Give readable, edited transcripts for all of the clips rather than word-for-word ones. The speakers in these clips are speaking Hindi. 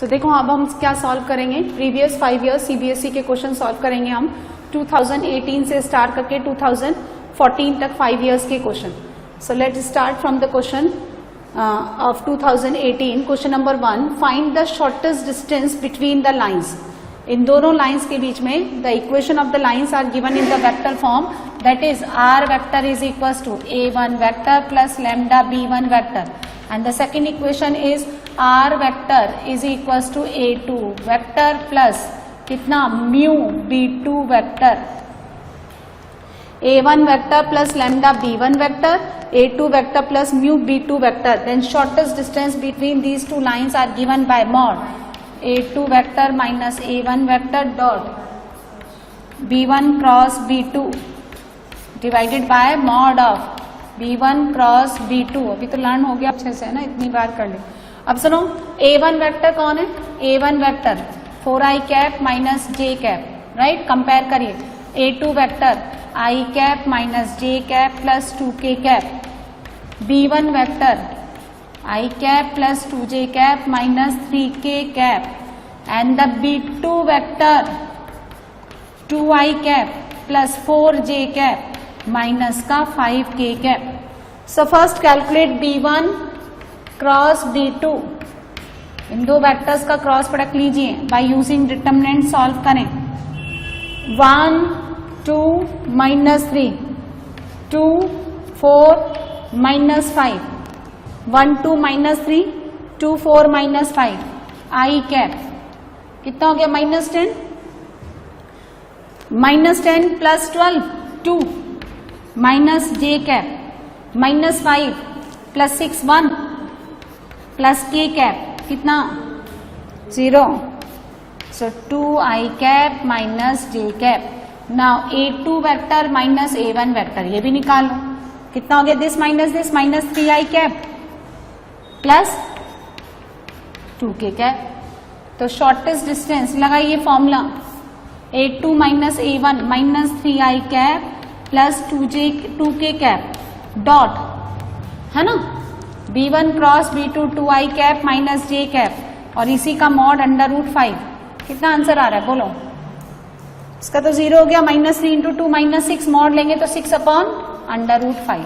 सो देखो अब हम क्या सॉल्व करेंगे, प्रीवियस 5 ईयर्स सीबीएसई के क्वेश्चन सॉल्व करेंगे हम 2018 से स्टार्ट करके 2014 तक 5 ईयर्स के question. So let start from the question of 2018. Question number 1, find the shortest distance between the lines. इन दोनों लाइन्स के बीच में the equation of the lines are given in the vector form, that is R vector is equals to a1 vector plus lambda b1 vector, and the second equation is r vector is equals to a2 vector plus कितना mu b2 vector, a1 vector plus lambda b1 vector, a2 vector plus mu b2 vector. Then shortest distance between these two lines are given by mod a2 vector minus a1 vector dot b1 cross b2 divided by mod of b1 cross b2. अभी तो लर्न हो गया अच्छे से, है ना, इतनी बार कर ले. अब सुनो, a1 वेक्टर कौन है? a1 vector 4i cap minus j cap, right. Compare करिए a2 vector i cap minus j cap plus 2k cap, b1 vector i cap plus 2j cap minus 3k cap, and the b2 vector 2i cap plus 4j cap minus का 5k cap. So first calculate b1 cross b2. इन दो वेक्टर्स का क्रॉस प्रोडक्ट लीजिए बाय यूजिंग डिटरमिनेंट. सॉल्व करें. 1 2 minus 3 2 4 minus 5 1 2 minus 3 2 4 minus 5 i cap कितना हो गया? Minus 10. Minus 10 plus 12 2 minus j cap minus 5 plus 6 1 plus k cap कितना? 0. सो 2i cap minus j cap. Now a2 vector minus a1 vector, ये भी निकालो. कितना हो गया? This minus 3i cap plus 2k cap. तो शॉर्टेस्ट डिस्टेंस लगाइए formula, a2 minus a1 minus 3i cap plus 2k cap dot, है ना, b1 cross b2 2i cap minus j cap, और इसी का मॉड अंडर रूट 5. कितना आंसर आ रहा है बोलो? इसका तो 0 हो गया. माइनस 3 इंटू 2 माइनस 6, मॉड लेंगे तो 6 अपॉन अंडर रूट 5.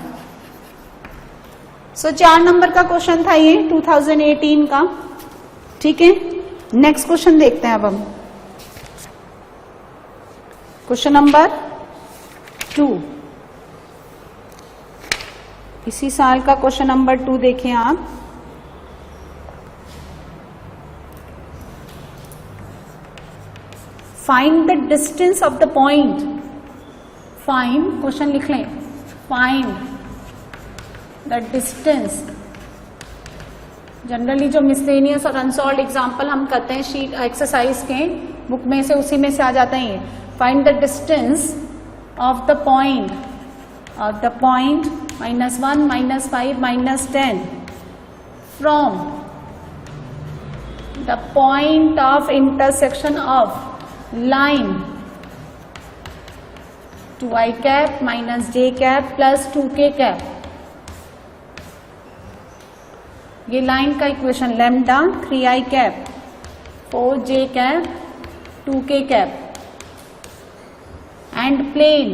सो 4 नंबर का क्वेश्चन था ये 2018 का. ठीक है, नेक्स्ट क्वेश्चन देखते हैं अब हम. क्वेश्चन नंबर 2, इसी साल का क्वेश्चन नंबर 2 देखें आप. Find the distance of the point. Find, question लिख लें, फाइंड द डिस्टेंस. जनरली जो मिसलेनियस और अनसॉल्व्ड एग्जाम्पल हम करते हैं शीट एक्सरसाइज के बुक में से, उसी में से आ जाते हैं ये. Find the distance of the point minus 1 minus 5 minus 10 from the point of intersection of line 2i cap minus j cap plus 2k cap. ये लाइन का equation lambda 3i cap 4j cap 2k cap and plane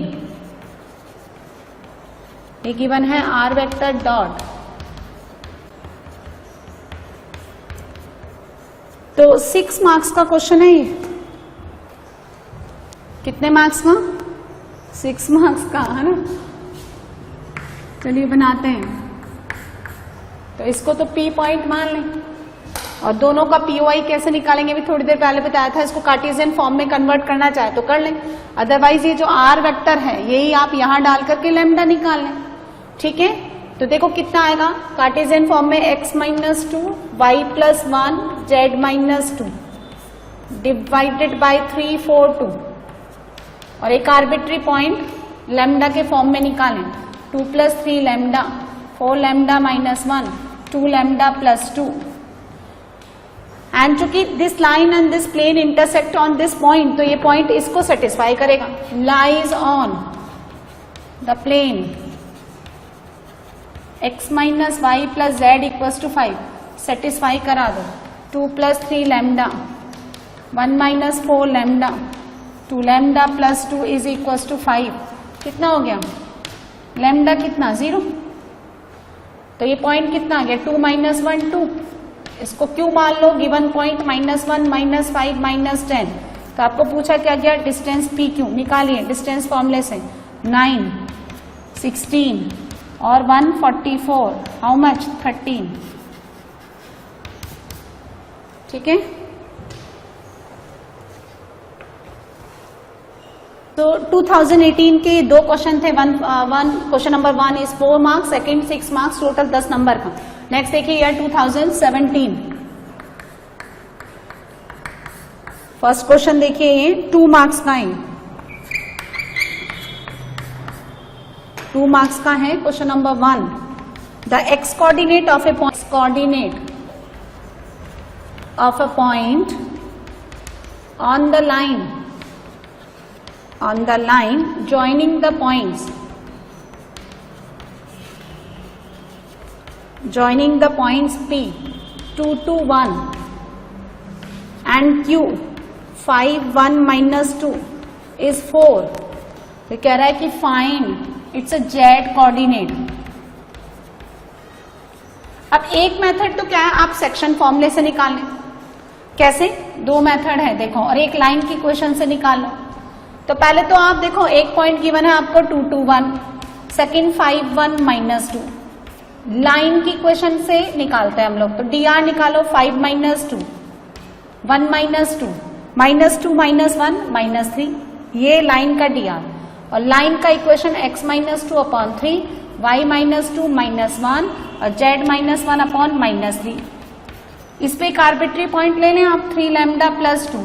ये गिवन है r वेक्टर डॉट. तो 6 मार्क्स का क्वेश्चन है ये. कितने मार्क्स का? 6 मार्क्स का, है ना. चलिए बनाते हैं. तो इसको तो P पॉइंट मान लें, और दोनों का POI कैसे निकालेंगे भी थोड़ी देर पहले बताया था. इसको कार्टेशियन फॉर्म में कन्वर्ट करना चाहे तो कर लें, अदरवाइज ये जो r वेक्टर है यही आप यहां डाल करके लैम्डा निकाल लें. ठीक है, तो देखो कितना आएगा कार्टेशियन फॉर्म में, x minus 2 y plus 1 z minus 2 divided by 3 4 2, और एक आर्बिट्री पॉइंट लैम्डा के फॉर्म में निकालें. 2 plus 3 lambda 4 lambda minus 1 2 lambda plus 2. And चूंकि this line and this plane intersect on this point, तो ये पॉइंट इसको सेटिस्फाई करेगा. Lies on the plane x minus y plus z equals to 5 satisfy करा दो. 2 plus 3 lambda, 1 minus 4 lambda, 2 lambda plus 2 is equals to 5. कितना हो गया? लैम्डा कितना? 0. तो ये पॉइंट कितना आ गया? 2 minus 1 2. इसको क्यों मान लो? Given point -1 -5 -10. तो आपको पूछा क्या गया? डिस्टेंस पी क्यू निकालिए डिस्टेंस फॉर्मूले से. 9, 16 और 1 44. How much? 13. ठीक है. तो 2018 के दो क्वेश्चन थे. Question number 1 is 4 marks, second 6 marks, total 10 number का. नेक्स्ट देखिए ईयर 2017. फर्स्ट क्वेश्चन देखिए ये 2 मार्क्स का है. 2 मार्क्स का है. Question number 1, the x coordinate of A point, coordinate of a point on the line joining the points P 2 to 1 and Q 5 1 minus 2 is 4. तो कह रहा है कि find it's a Z coordinate. अब एक मेथड तो क्या है, आप सेक्शन फॉर्मूले से निकाल लें. कैसे? 2 मेथड है देखो, और एक लाइन की इक्वेशन से निकाल लो. तो पहले तो आप देखो एक पॉइंट गिवन है आपको 2 to 1, सेकेंड 5 1 minus 2. लाइन की इक्वेशन से निकालते हैं हम लोग. तो dr निकालो. 5 minus 2 1 minus 2 -2 -1 -3. ये लाइन का dr. और लाइन का equation x minus 2 upon 3, y minus 2 -1 और z minus 1 upon -3. इस पे एक आर्बिट्री पॉइंट ले लें आप. 3 लैम्डा प्लस 2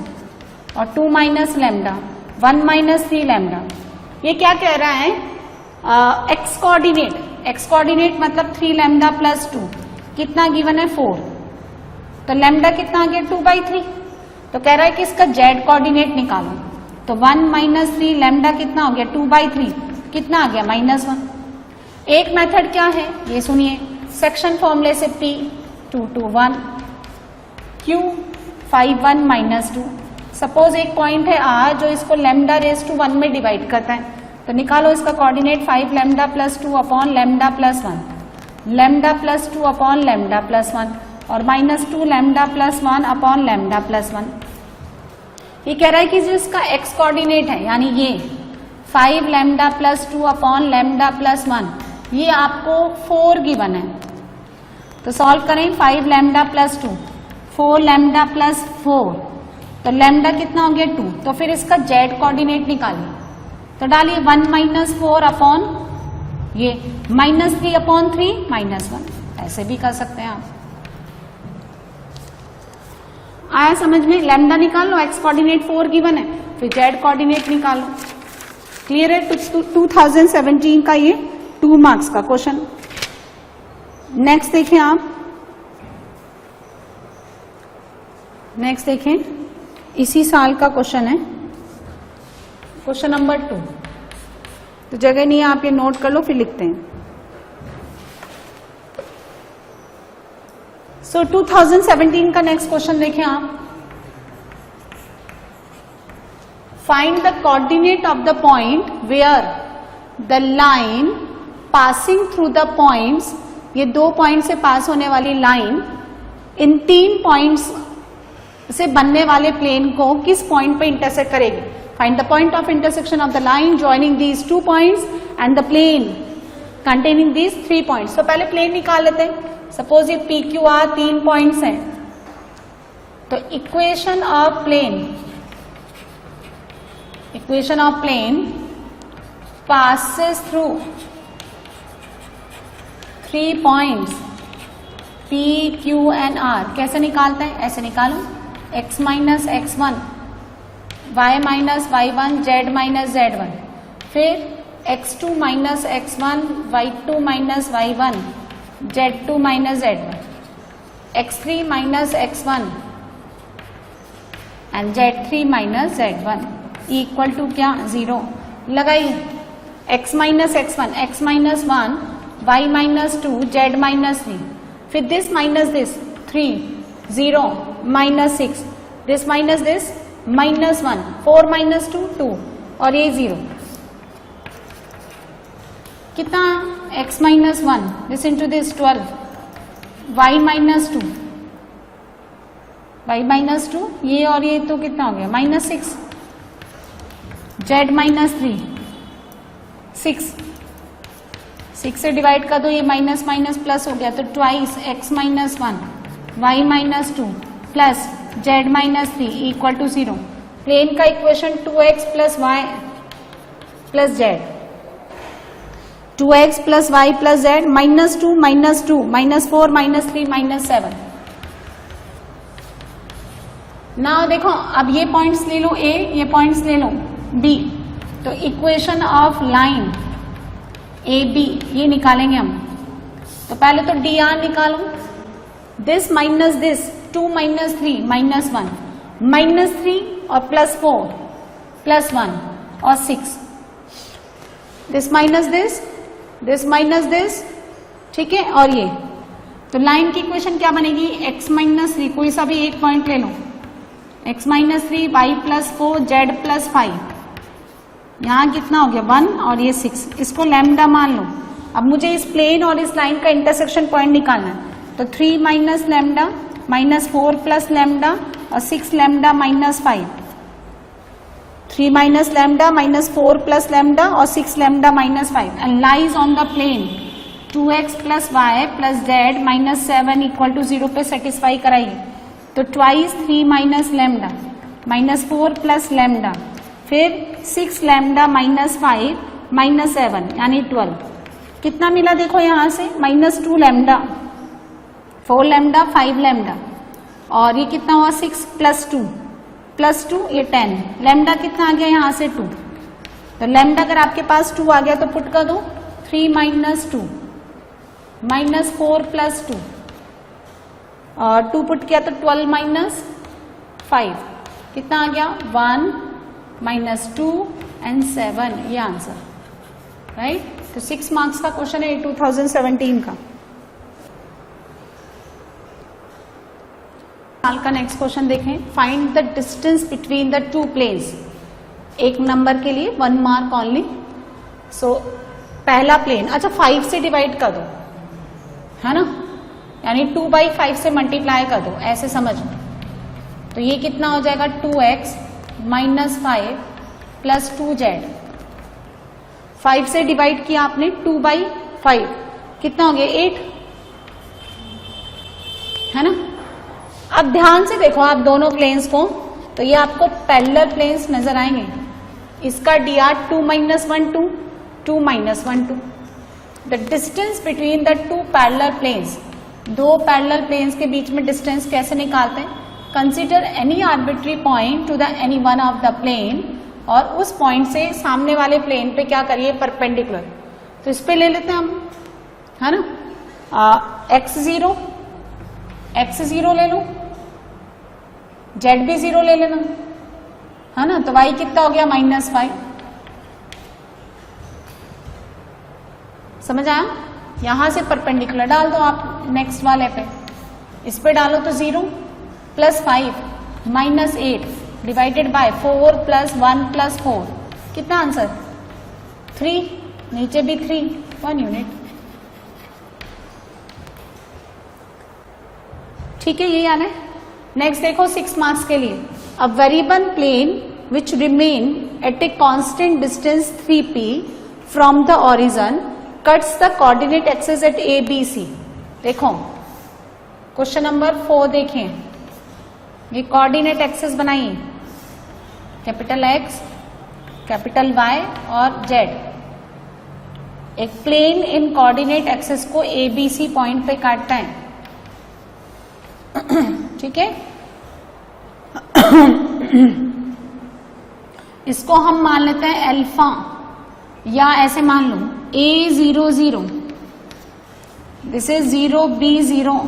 और 2 माइनस लैम्डा, 1 minus 3 लैम्डा. ये क्या कह रहा है? X coordinate. एक्स कोऑर्डिनेट मतलब 3 लैम्डा प्लस 2. कितना गिवन है? 4. तो लैम्डा कितना आ गया? 2/3. तो कह रहा है कि इसका जेड कोऑर्डिनेट निकालो. तो 1 minus 3 लैम्डा कितना हो गया? 2/3. कितना आ गया? -1. एक मेथड क्या है ये सुनिए. सेक्शन फॉर्मूले से P 2 to 1, Q 5 1 minus 2. Suppose एक पॉइंट है R जो इसको लैम्डा रेज टू 1 में डिवाइड करता है. तो निकालो इसका coordinate. 5 lambda plus 2 upon lambda plus 1, lambda plus 2 upon lambda plus 1 और -2 lambda plus 1 upon lambda plus 1. ये कह रहा है कि जिसका एक्स कोऑर्डिनेट है यानी ये 5 lambda plus 2 upon lambda plus 1, ये आपको 4 गिवन है. तो सॉल्व करें. 5 लैम्डा प्लस 2, 4 लैम्डा प्लस 4. तो लैम्डा कितना हो गया? 2. तो फिर इसका जेड कोऑर्डिनेट निकालिए. तो डालिए 1 minus 4 अपॉन ये -3 अपॉन 3 -1. ऐसे भी कर सकते हैं आप. आया समझ में? लैम्डा निकाल लो. एक्स कोऑर्डिनेट 4 गिवन है, फिर जेड कोऑर्डिनेट निकालो. क्लियर है? 2017 का ये 2 मार्क्स का क्वेश्चन. नेक्स्ट देखें आप. नेक्स्ट देखें, इसी साल का क्वेश्चन है. Question number 2. तो जगह नहीं है, आप ये नोट कर लो फिर लिखते हैं. सो 2017 का नेक्स्ट क्वेश्चन देखें आप. Find the coordinate of the point where the line passing through the points. ये 2 पॉइंट से पास होने वाली लाइन इन 3 पॉइंट्स से बनने वाले प्लेन को किस पॉइंट पे इंटरसेक्ट करेगी. Find the point of intersection of the line joining these 2 points and the plane containing these 3 points. तो पहले प्लेन निकाल लेते हैं. सपोज ये पी क्यू आर 3 पॉइंट्स हैं. तो equation of plane passes through 3 points P, Q and R. कैसे निकालते हैं? ऐसे निकालो. x minus x1, y minus y1, z minus z1. फिर x2 minus x1, y2 minus y1, z2 minus z1, x3 minus x1 and z3 minus z1 equal to क्या? 0. लगाइए. x minus x1, x minus 1, y minus 2, z minus 3. फिर this minus this 3, 0 minus 6, this minus this minus 1, 4 minus 2 2 और ये 0 कितना x minus 1, this into this 12, y minus 2, y minus 2 ये और ये तो कितना हो गया minus 6, z minus 3 6 से डिवाइड कर दो, ये माइनस माइनस प्लस हो गया तो twice x minus 1 y minus 2 plus z minus 3 equal to 0। Plane का equation 2x plus y plus z, 2x plus y plus z minus 2 minus 4 minus 3 minus 7। ना देखो अब ये पॉइंट्स ले लो a, ये पॉइंट्स ले लो b, तो equation of line A B ये निकालेंगे हम। तो पहले तो डी आर निकालो, this minus this 2 minus 3 minus 1 minus 3 और प्लस 4 प्लस 1 और 6, दिस माइनस दिस, ठीक है। और ये तो लाइन की इक्वेशन क्या बनेगी, x माइनस 3, कोई सा भी एक पॉइंट ले लो, x minus 3 y plus 4 z plus 5, यहाँ कितना हो गया 1 और ये 6, इसको लैम्डा मान लो। अब मुझे इस प्लेन और इस लाइन का इंटरसेक्शन पॉइंट निकालना है, तो 3 minus lambda minus 4 plus lambda और 6 lambda minus 5, 3 minus lambda minus 4 plus lambda और 6 lambda minus 5 and lies on the plane 2x plus y plus z minus 7 equal to 0 पे सेटिस्फाई कराइए। तो twice 3 minus lambda minus 4 plus lambda फिर 6 लैम्डा माइनस 5 माइनस 7 यानी 12, कितना मिला देखो यहां से माइनस 2 लैम्डा 4 लैम्डा 5 लैम्डा और ये कितना हुआ 6 प्लस 2 ये 10, लैम्डा कितना आ गया यहां से 2, तो लैम्डा अगर आपके पास 2 आ गया तो पुट कर दो 3 माइनस 2 माइनस 4 प्लस 2 और 2 पुट किया तो 12 माइनस 5 कितना आ गया 1 माइनस 2 एंड 7, ये आंसर राइट। तो 6 मार्क्स का क्वेश्चन है 2017 का। साल का नेक्स्ट क्वेश्चन देखें, find the distance between the two planes, एक नंबर के लिए 1 मार्क ओनली। सो पहला प्लेन, अच्छा 5 से डिवाइड कर दो है ना, यानी 2/5 से मल्टीप्लाई कर दो, ऐसे समझ। तो ये कितना हो जाएगा 2x माइनस 5 प्लस 2z, 5 से डिवाइड किया आपने 2/5 कितना हो गया 8 है ना। अब ध्यान से देखो आप दोनों प्लेन्स को, तो ये आपको पैरेलल प्लेन्स नजर आएंगे। इसका dr 2 minus 1 2 2 minus 1 2, the distance between the two parallel planes, दो पैरेलल प्लेन्स के बीच में डिस्टेंस कैसे निकालते हैं, consider any arbitrary point to the any one of the plane, और उस पॉइंट से सामने वाले प्लेन पे क्या करिए परपेंडिकुलर। तो इस पे ले लेते हैं हम है ना, x0 ले लो, z भी 0 ले लेना है ना, तो y कितना हो गया -5, समझ आया। यहां से परपेंडिकुलर डाल दो आप नेक्स्ट वाले पे, इस पे डालो तो 0 plus 5 minus 8 divided by 4 plus 1 plus 4, कितना आंसर 3, नीचे भी 3 1 यूनिट, ठीक है, ये याद है। नेक्स्ट देखो 6 मार्क्स के लिए, a variable plane which remain at a constant distance 3p from the origin cuts the coordinate axis at A B C. देखो क्वेश्चन नंबर 4 देखें, ये कोऑर्डिनेट एक्सिस बनाइए, कैपिटल X कैपिटल Y और Z, एक प्लेन इन कोऑर्डिनेट एक्सिस को ABC पॉइंट पे काटता है, ठीक है। इसको हम मान लेते हैं अल्फा, या ऐसे मान लो A0 0, this is 0B0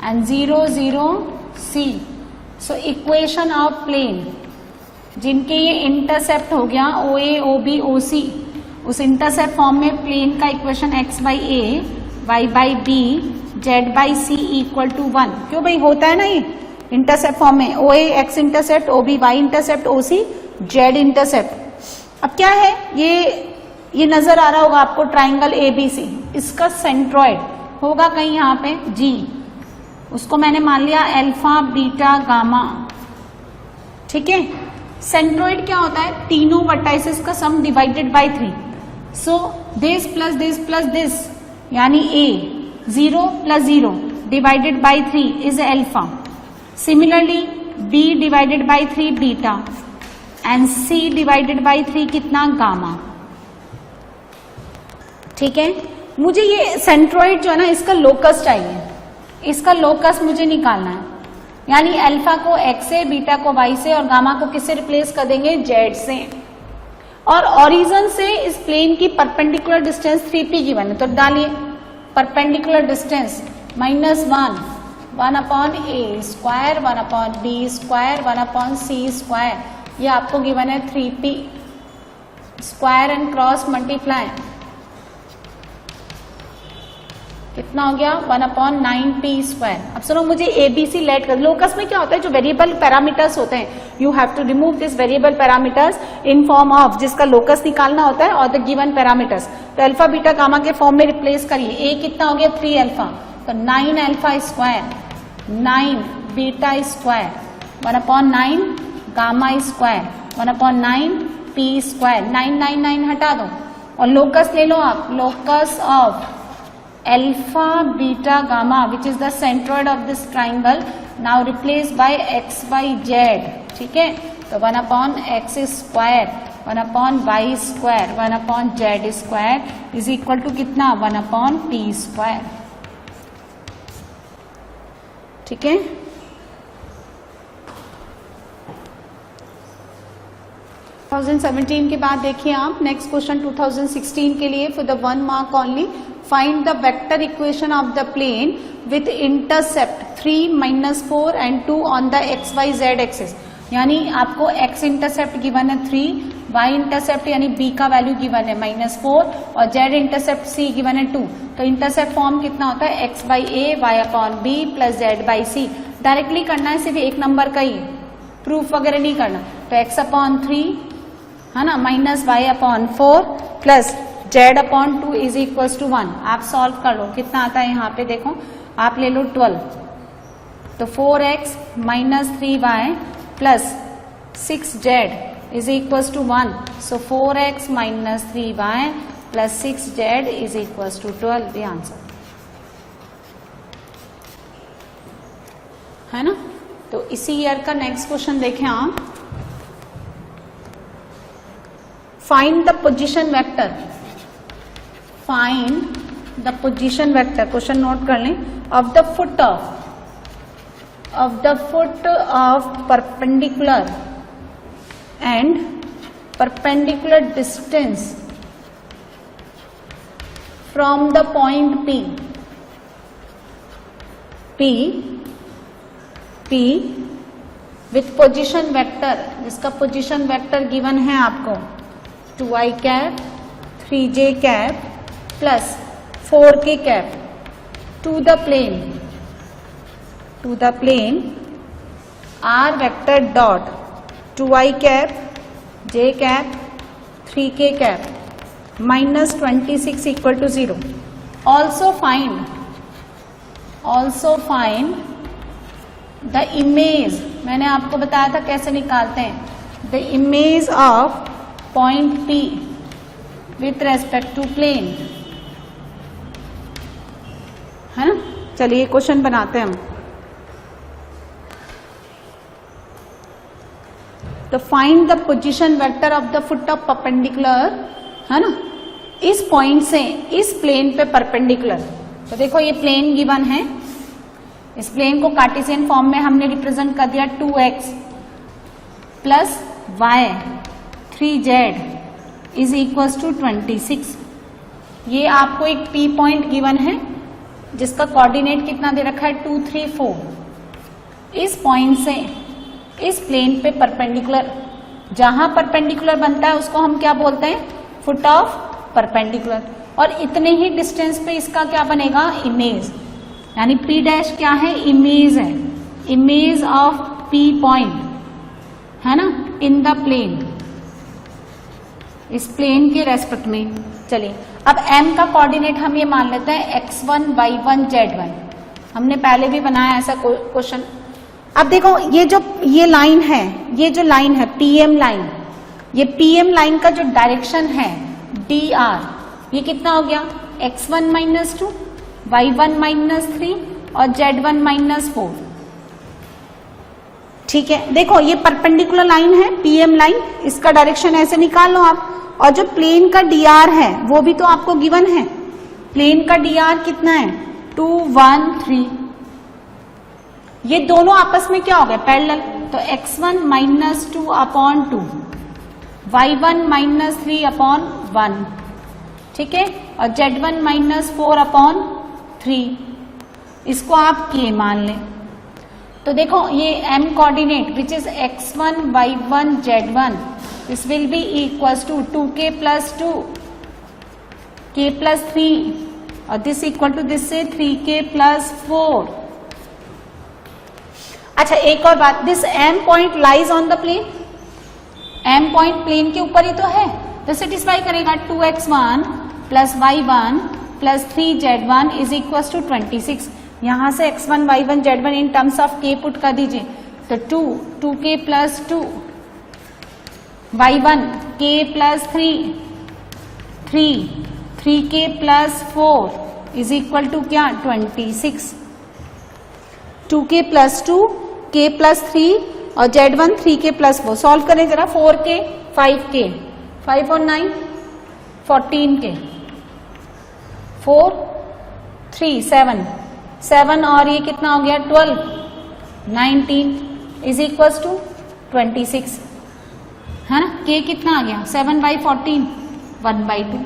and 0 0 C। So equation of plane जिनके ये इंटरसेप्ट हो गया OA OB OC, उस इंटरसेप्ट फॉर्म में प्लेन का equation x/a y/b z by c equal to 1। क्यों भाई, होता है ना ये इंटरसेप्ट फॉर्म में, O A X intercept, O B Y intercept, O C Z intercept. अब क्या है, ये नजर आ रहा होगा आपको ट्राइंगल एबीसी, इसका सेंट्रॉइड होगा कहीं यहाँ पे जी, उसको मैंने मान लिया अल्फा बीटा गामा। ठीक है, सेंट्रॉइड क्या होता है, तीनों वर्टाइसेस का sum divided by 3। So this plus this plus this यानी a 0 plus 0 divided by 3 is alpha. Similarly b divided by 3 beta and c divided by 3 कितना, गामा। ठीक है, मुझे ये सेंट्रॉइड जो है ना इसका लोकस चाहिए, इसका लोकस मुझे निकालना है, यानी अल्फा को x से, बीटा को y से और गामा को किससे रिप्लेस कर देंगे, z से। और ओरिजिन से इस प्लेन की परपेंडिकुलर डिस्टेंस 3p गिवन है, तो डालिए perpendicular distance -1 1 upon a square 1 upon b square 1 upon c square, ये आपको गिवन है 3p square and cross multiply कितना हो गया 1 अपॉन 9p स्क्वायर। अब सुनो, मुझे एबीसी लेट कर, लोकस में क्या होता है, जो वेरिएबल पैरामीटर्स होते हैं, you have to remove this variable parameters in form of, जिसका लोकस निकालना होता है और द गिवन पैरामीटर्स। तो अल्फा बीटा गामा के फॉर्म में रिप्लेस करिए, ए कितना हो गया 3 अल्फा, तो 9 alpha square 9 beta square 1 upon 9 gamma square 1 upon 9 p square, 9 9 9 हटा दो और लोकस ले लो आप, locus of alpha beta gamma which is the centroid of this triangle, now replace by x by z. ठीक है, तो 1 upon x square 1 upon y square 1 upon z square is equal to कितना 1 अपॉन p स्क्वायर। ठीक है, – 2017 के बाद देखिए आप नेक्स्ट क्वेश्चन 2016 के लिए for the 1 mark only. Find the vector equation of the plane with intercept 3 -4 and 2 on the x y z axis. यानी आपको x इंटरसेप्ट गिवन है 3, y इंटरसेप्ट यानी b का वैल्यू गिवन है -4 और z इंटरसेप्ट c गिवन है 2। तो इंटरसेप्ट फॉर्म कितना होता है x by a y upon b plus z by c. Directly करना है, सिर्फ एक नंबर का ही, प्रूफ वगैरह नहीं करना। तो x अपॉन 3 है ना minus y upon 4 plus z upon 2 is equal to 1। आप सॉल्व कर लो, कितना आता है यहाँ पे देखो, आप ले लो 12, तो 4x minus 3y plus 6z is equal to 1। So 4x minus 3y plus 6z is equal to 12 the answer है ना। तो इसी ईयर का नेक्स्ट क्वेश्चन देखें आप, find the position vector, find the position vector, question note कर लें, of the foot of perpendicular and perpendicular distance from the point P with position vector, जिसका पोजीशन वेक्टर गिवन है आपको 2i cap 3j cap plus 4k cap to the plane r vector dot 2i cap j cap 3k cap -26 equal to 0। Also find the image, मैंने आपको बताया था कैसे निकालते हैं, the image of point P with respect to plane, है ना। चलिए क्वेश्चन बनाते हैं हम। तो find the position vector of the foot of perpendicular, है ना, इस पॉइंट से इस प्लेन पे परपेंडिकुलर। तो देखो ये प्लेन गिवन है, इस प्लेन को कार्टेशियन फॉर्म में हमने रिप्रेजेंट कर दिया 2x plus y 3z is equal to 26। ये आपको एक P पॉइंट गिवन है जिसका कोऑर्डिनेट कितना दे रखा है 2 3 4। इस पॉइंट से इस प्लेन पे परपेंडिकुलर, जहां परपेंडिकुलर बनता है उसको हम क्या बोलते हैं, फुट ऑफ परपेंडिकुलर। और इतने ही डिस्टेंस पे इसका क्या बनेगा, इमेज, यानी P डैश क्या है, इमेज है, इमेज ऑफ P पॉइंट है ना, इन द प्लेन, इस प्लेन के रेस्पेक्ट में। चलिए अब M का कोऑर्डिनेट हम ये मान लेते हैं x1 y1 z1, हमने पहले भी बनाया ऐसा क्वेश्चन। अब देखो ये लाइन है, ये जो लाइन है PM लाइन, ये PM लाइन का जो डायरेक्शन है dr, ये कितना हो गया, x1 -2 y1 -3 और z1 -4। ठीक है, देखो ये परपेंडिकुलर लाइन है PM लाइन, इसका डायरेक्शन ऐसे निकाल लो आप। और जो प्लेन का dr है वो भी तो आपको गिवन है, प्लेन का dr कितना है, 2 1 3। ये दोनों आपस में क्या हो गए, पैरेलल, तो x1 -2 अपॉन 2, y1 -3 अपॉन 1, ठीक है, और z1 -4 अपॉन 3, इसको आप k मान लें। तो देखो ये M coordinate which is x1 y1 z1, this will be equals to 2k + 2 k + 3 और दिस इक्वल टू दिस से 3k + 4। अच्छा एक और बात, this M point lies on the plane, M point plane के ऊपर ही तो है, तो सेटिस्फाई करेगा 2x1 + y1 + 3z1 is equals to 26। यहां से x1 y1 z1 in terms of k put कर दीजिए, तो 2k + 2 y1 k + 3 3k + 4 is equal to क्या, 26। 2k + 2 k + 3 और z1 3k + 4, सॉल्व करें जरा, 4k 5k 5 और 9 14k 4 3 7 और ये कितना हो गया 12 19 इज इक्वल्स टू 26 है ना। k कितना आ गया 7/14 1/2,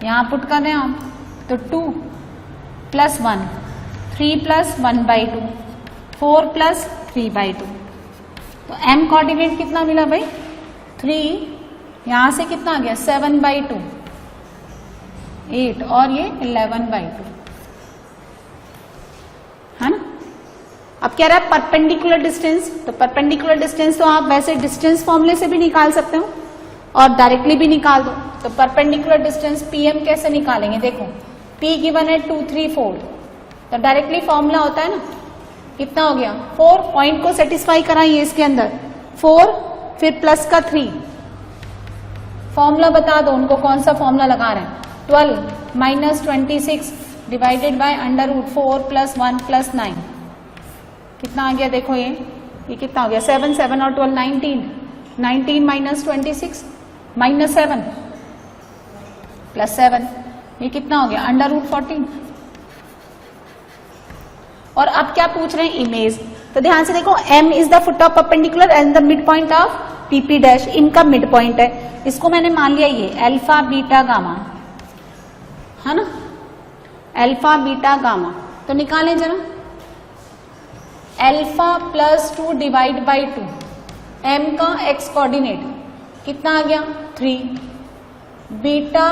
यहां पुट कर रहे हैं आप, तो 2 + 1 3 + 1/2 4 + 3/2। तो m कोऑर्डिनेट कितना मिला भाई 3, यहां से कितना आ गया 7/2 8 और ये 11/2 है ना। अब कह रहा है परपेंडिकुलर डिस्टेंस, तो परपेंडिकुलर डिस्टेंस तो आप वैसे डिस्टेंस फॉर्मूले से भी निकाल सकते हो और डायरेक्टली भी निकाल दो। तो परपेंडिकुलर डिस्टेंस PM कैसे निकालेंगे, देखो P गिवन है 2 3 4, तो डायरेक्टली फॉर्मूला होता है ना, कितना हो गया 4, पॉइंट को सेटिस्फाई कराइए इसके अंदर 4 फिर प्लस का 3, फॉर्मूला बता दो उनको कौन सा फॉर्मूला लगा रहे हैं, 12 - 26 डिवाइडेड बाय √4 + 1 + 9, कितना आ गया देखो ये कितना हो गया 7 7 और 12 19 19 - 26 -7 + 7, ये कितना हो गया √14। और अब क्या पूछ रहे हैं इमेज, तो ध्यान से देखो M is the foot of perpendicular and the mid point of PP dash, इनका मिड पॉइंट है, इसको मैंने मान लिया ये अल्फा बीटा गामा है ना, अल्फा बीटा गामा। तो निकालें जरा, अल्फा + 2 डिवाइड बाई 2, M का x कोऑर्डिनेट कितना आ गया 3, बीटा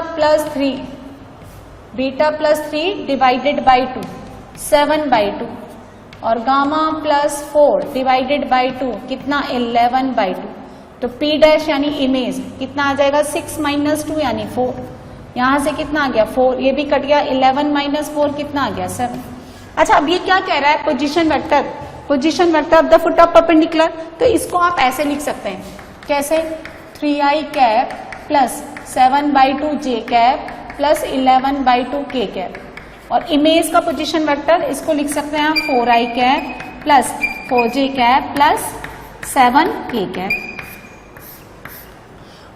+ 3 डिवाइडेड बाई 2 7/2 और गामा + 4 डिवाइडेड बाई 2 कितना 11/2। तो P डैश यानी इमेज कितना आ जाएगा 6 - 2 यानी 4, यहां से कितना आ गया 4, ये भी कट गया 11 - 4 कितना आ गया 7। अच्छा अब ये क्या कह रहा है, position vector of the foot of perpendicular, तो इसको आप ऐसे लिख सकते हैं, कैसे 3i cap plus 7/2 j cap plus 11/2 k cap, और इमेज का पोजीशन वेक्टर इसको लिख सकते हैं आप 4i cap plus 4j cap plus 7k cap.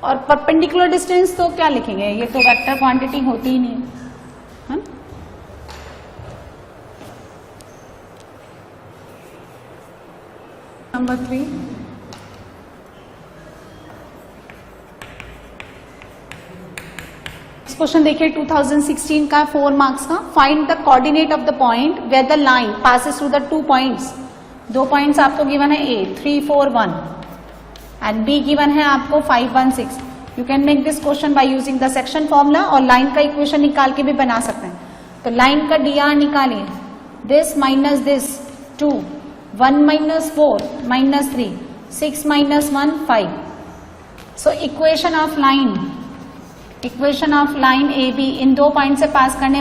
और परपेंडिकुलर डिस्टेंस तो क्या लिखेंगे, ये तो वेक्टर क्वांटिटी होती ही नहीं है। नंबर 3, क्वेश्चन देखिए 2016 का 4 मार्क्स का, find the coordinate of the point where the line passes through the 2 points. 2 points आपको गिवन है A 3 4 1 एंड B गिवन है आपको 5 1 6। You can make this question by using the section formula, और लाइन का इक्वेशन निकाल के भी बना सकते हैं। तो लाइन का dr निकालिए, this minus this 2, 1 minus 4 minus 3, 6 minus 1 5. So equation of line AB इन दो पॉइंट से पास होने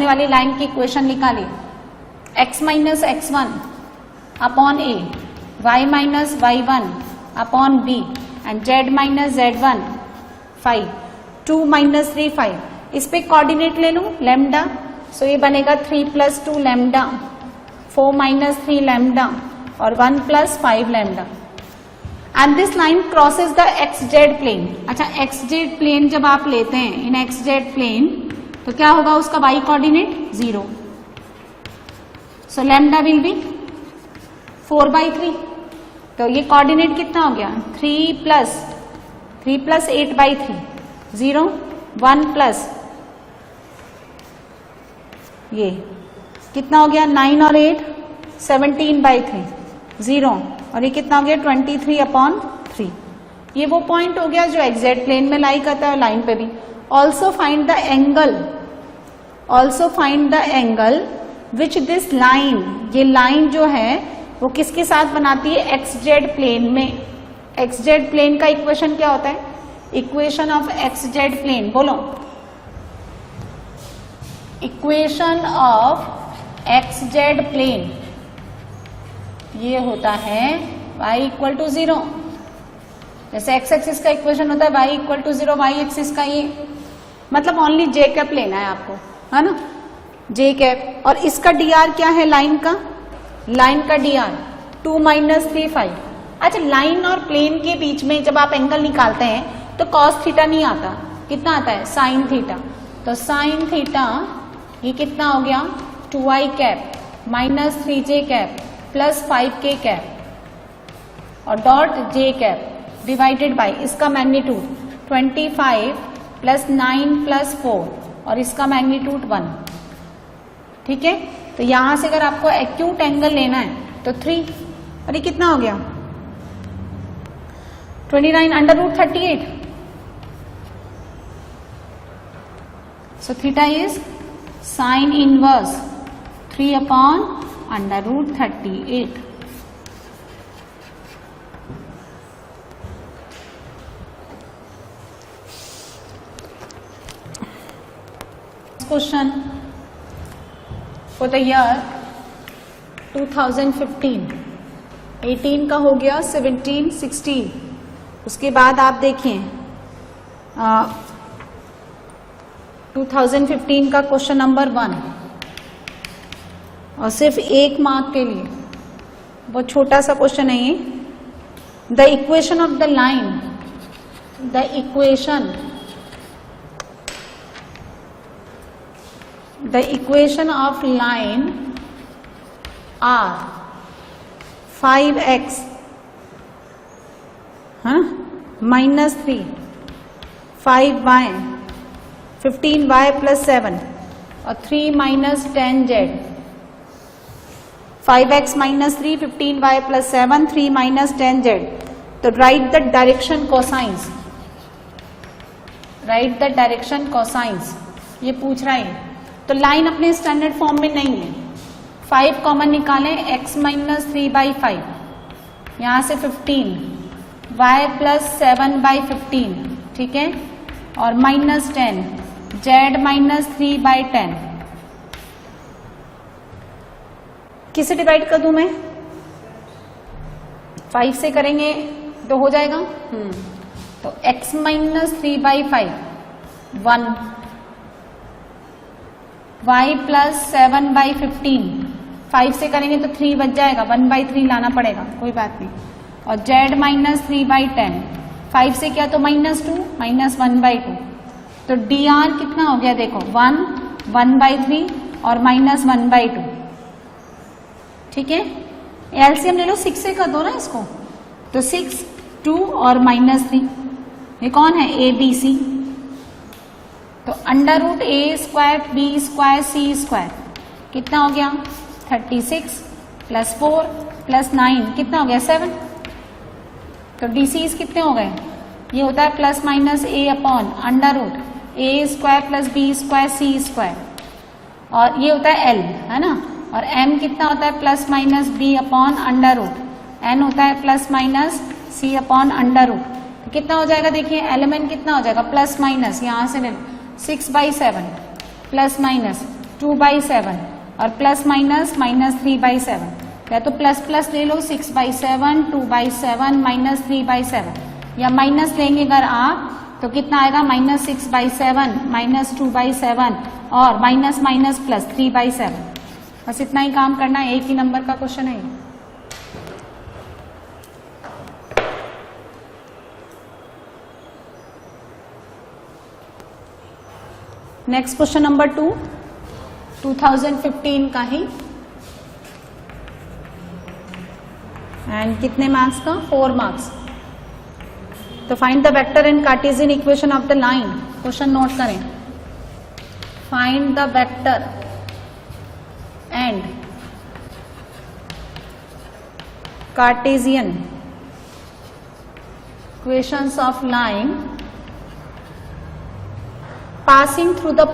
वाली लाइन की इक्वेशन निकाली. x minus x1 upon a, y minus y1 upon b and z minus z1 5, 2 minus 3 5. इस पे कोऑर्डिनेट ले लूं लैम्डा, सो ये बनेगा 3 plus 2 लैम्डा, 4 minus 3 लैम्डा और 1 plus 5 lambda. And this line crosses the xz plane. अच्छा, xz प्लेन जब आप लेते हैं इन xz प्लेन तो क्या होगा उसका y coordinate 0. So lambda will be 4/3. तो ये कोऑर्डिनेट कितना हो गया 3 plus 8/3, 0 1 plus ये कितना हो गया 9 और 8 17/3, 0 और ये कितना हो गया 23/3. ये वो पॉइंट हो गया जो एग्जैक्ट प्लेन में लाई करता है, लाइन पे भी. Also find the angle which this line, ये लाइन जो है वो किसके साथ बनाती है xz प्लेन में. xz प्लेन का इक्वेशन क्या होता है, इक्वेशन ऑफ xz प्लेन बोलो. इक्वेशन ऑफ xz प्लेन ये होता है y इक्वल टू 0. जैसे x एक्सिस का इक्वेशन होता है y equal to 0, y axis का ये मतलब ओनली j कैप लेना है आपको, है ना, j कैप. और इसका dr क्या है, लाइन का dr 2 minus 3 5. अच्छा, लाइन और प्लेन के बीच में जब आप एंगल निकालते हैं तो cos थीटा नहीं आता, कितना आता है sin थीटा. तो sin थीटा ये कितना हो गया 2i cap minus 3j cap plus 5k cap और dot j cap divided by इसका मैग्नीट्यूड 25 प्लस 9 प्लस 4 और इसका मैग्नीट्यूड 1. ठीक है, तो यहां से अगर आपको एक्यूट एंगल लेना है तो 3 और ये कितना हो गया 29 √38. So theta is sine inverse 3/√38. Question for the year 2015. 18 का हो गया 17 16. उसके बाद आप देखें 2015 का क्वेश्चन नंबर 1 और सिर्फ 1 मार्क के लिए, बहुत छोटा सा क्वेश्चन है ये. The equation of the line, the equation of line are 5x minus 3 5y 15y plus 7 और 3 minus 10z. 5x minus 3 15y plus 7 3 minus 10z. तो राइट द डायरेक्शन कोसाइंस. ये पूछ रहा है. तो लाइन अपने स्टैंडर्ड फॉर्म में नहीं है. 5 कॉमन निकालें, x माइनस 3/5 यहां से 15 y प्लस 7/15. ठीक है, और माइनस 10 z माइनस 3/10. किसे डिवाइड कर दूं मैं, 5 से करेंगे तो हो जाएगा. तो x माइनस 3/5 1, y प्लस 7/15. 5 से करेंगे तो 3 बच जाएगा, 1/3 लाना पड़ेगा, कोई बात नहीं. और z माइनस 3/10. 5 से क्या तो -2 माइनस 1/2. तो dr कितना हो गया देखो 1 1/3 और माइनस 1/2. ठीक है, एलसीएम ले लो, 6 से कर दो ना इसको. तो 6 2 और -3 ये कौन है ABC. तो √a² b² c² कितना हो गया 36 प्लस 4 प्लस 9 कितना हो गया 7. तो DC's कितने हो गए, ये होता है plus minus a upon √a² plus b² c². और ये होता है L, है ना, और M कितना होता है plus minus B upon under root, N होता है plus minus C upon under root. तो कितना हो जाएगा देखिए, एलिमेंट कितना हो जाएगा प्लस माइनस, यहाँ से ले 6/7 प्लस माइनस 2/7 और प्लस माइनस माइनस 3/7, या तो प्लस प्लस ले लो 6/7 2/7 माइनस 3/7, या माइनस लेंगे अगर आप तो कितना आएगा माइनस 6/7 माइनस 2/7 और माइनस माइनस प्लस 3/7। बस इतना ही काम करना है, एक ही नंबर का क्वेश्चन है। नेक्स्ट क्वेश्चन नंबर 2, 2015 का ही, एंड कितने मार्क्स का, 4 मार्क्स। तो find the vector and cartesian equation of the line. Question note करें, find the vector and cartesian equations of line passing through the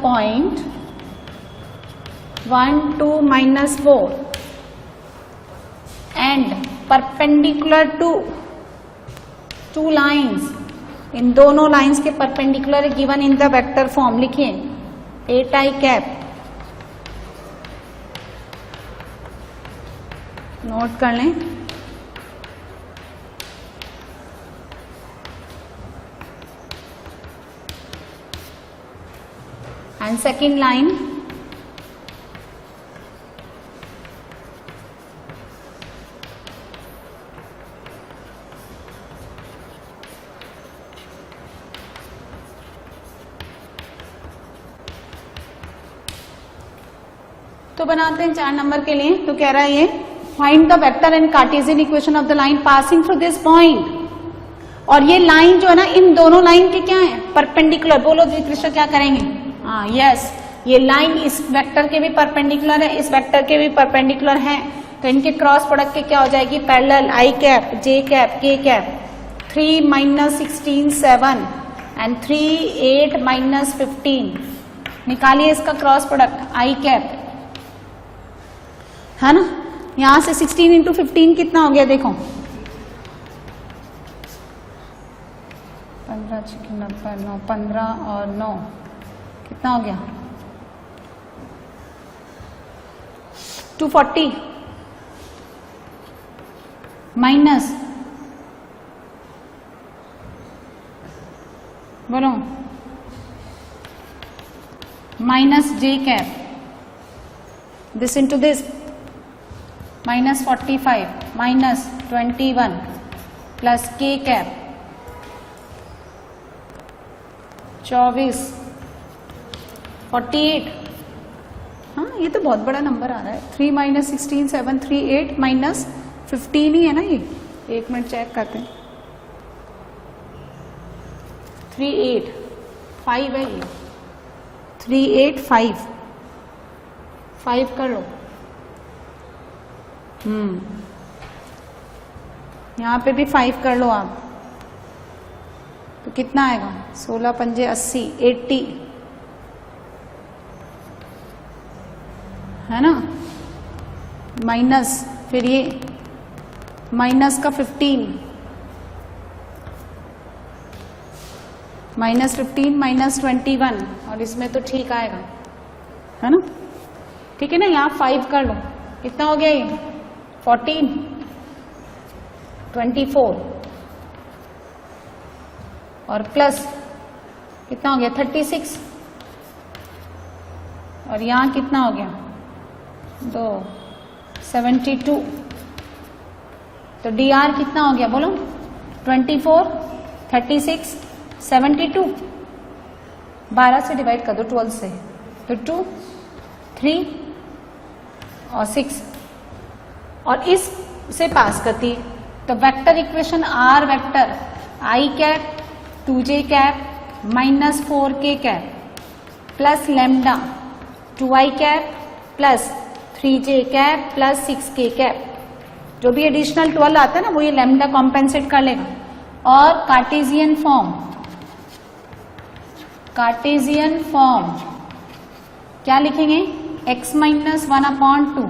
point 1 2 minus 4 and perpendicular to two lines, इन दोनों लाइंस के perpendicular given in the vector form. लिखिए एट आई कैप, नोट कर लें। एंड सेकेंड लाइन तो बनाते हैं 4 नंबर के लिए। तो कह रहा है ये find the vector and cartesian equation of the line passing through this point. और ये लाइन जो है ना, इन दोनों लाइन के क्या है, परपेंडिकुलर। बोलो जी कृष्ण क्या करेंगे, हाँ यस, ये लाइन इस वेक्टर के भी परपेंडिकुलर है, इस वेक्टर के भी परपेंडिकुलर है, तो इनके क्रॉस प्रोडक्ट के क्या हो जाएगी, पैरेलल आई कैप जे कैप के कैप। 3 - 16 7 एंड 3 8 - 15। निकालिए इसका क्रॉस प्रोडक्ट आई कैप, है ना। यहां से 16 × 15 कितना हो गया देखो, 15 × 6 = 9, 15 और 9 कितना हो गया 240 माइनस, बोलो minus J cap, this into this -45 -21 plus के कैप 24 48। हाँ ये तो बहुत बड़ा नंबर आ रहा है। 3 - 16 7 3 8 -15 ही है ना ये। एक मिनट चेक करते हैं। 3 8 5 है ये, 3 8 5 5 कर लो। यहाँ पे भी 5 कर लो आप, तो कितना आएगा 16 पंजे 80 80, है ना। माइनस फिर ये माइनस का 15 -15 -21, और इसमें तो ठीक आएगा, है ना। ठीक है ना, यहाँ 5 कर लो, कितना हो गया ये 14 24 और प्लस कितना हो गया 36, और यहाँ कितना हो गया 2 72। तो डी आर कितना हो गया बोलो 24 36 72। 12 से डिवाइड कर दो 12 से, तो 2 3 और 6, और इस से पास करती। तो vector equation r vector i cap 2j cap -4k cap plus lambda 2i cap plus 3j cap plus 6k cap, जो भी एडिशनल 12 आता है ना वो ये लैम्डा कॉम्पेंसेट कर लेगा। और कार्टेशियन फॉर्म कार्टेशियन फॉर्म क्या लिखेंगे, x माइनस 1/2